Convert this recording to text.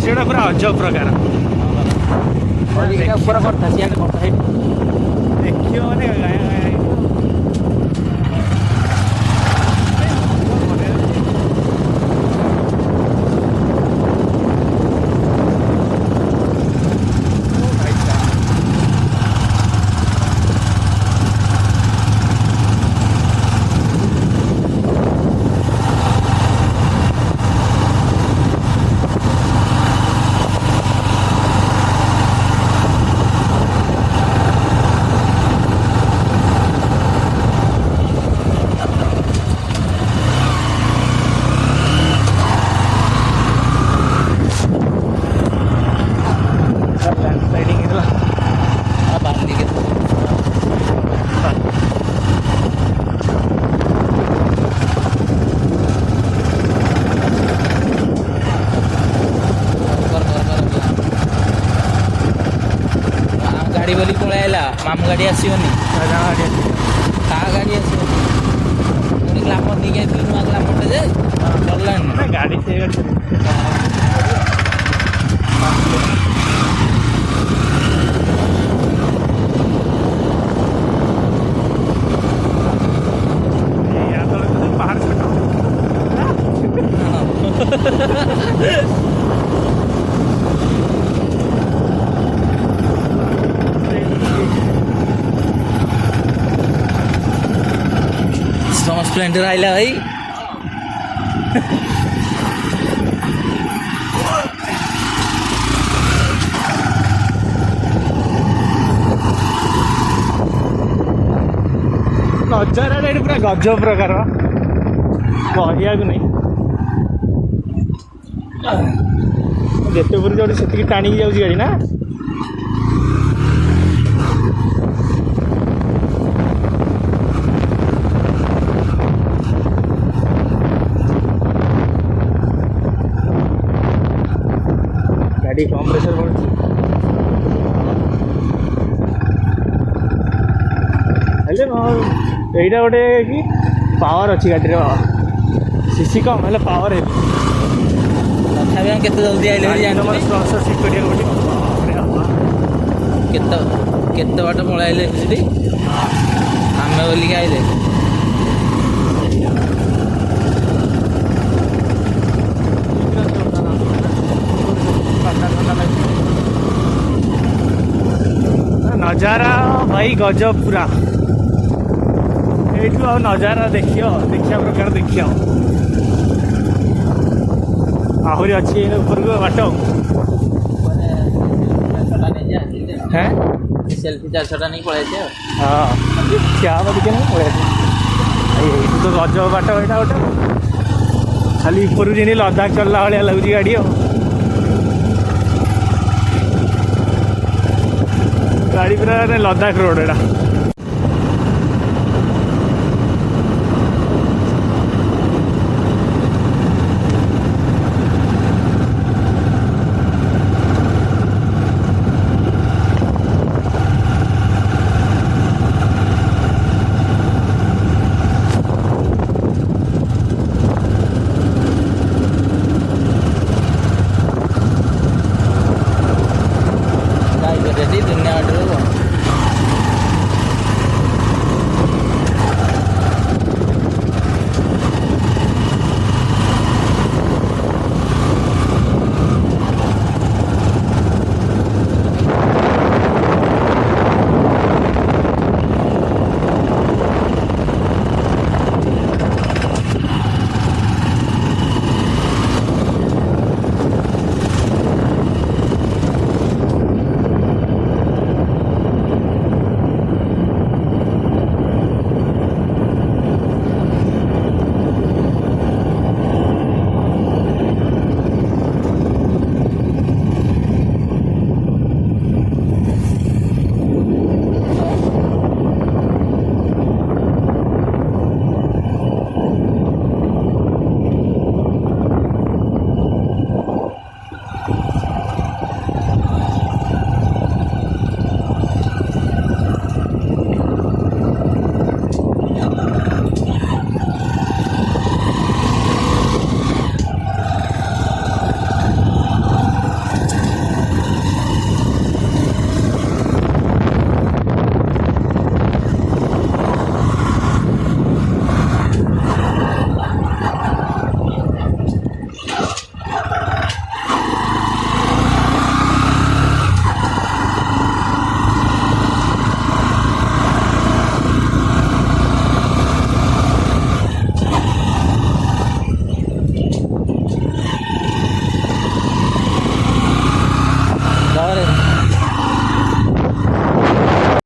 दृश्य पूरा अजब प्रकार देखियो माने गाड़ी बोली पळायला मामू गाड़ी आसोनी ता गाड़ी आसोनी पुणी ग्लामर नहीं गई नुआ ग्लामर जे चललानी गाड़ी से पहाड़ स्प्लेंडर आइला भाई नजारा ये पूरा गजब प्रकार कहया नहीं जिते पूरी जोड़ी से टाणी जाऊँगी गाड़ी ना गाड़ी कम प्रेशर पड़े यहीटा गोटे कि पावर अच्छी गाड़ी पावर सीसी कम है पावर है तथापि केते जल्दी आइले स्पॉन्सर सीट केते बाट पळाइले बुझली आमे बोलिक आइले नजारा भाई गजब पूरा ये नजारा देखियो देखिया प्रकार देखियो आहरी अच्छी ऊपर को बाट हैं सेल्फी 400 नहीं पळाइछे हाँ क्या देखिए ना पड़े तो गजब बाट यहाँ गोटे खाली ऊपर जी लद्दाख चलला भाया लगुच गाड़ी गाड़ी पूरा लद्दाख रोड एटा दुनिया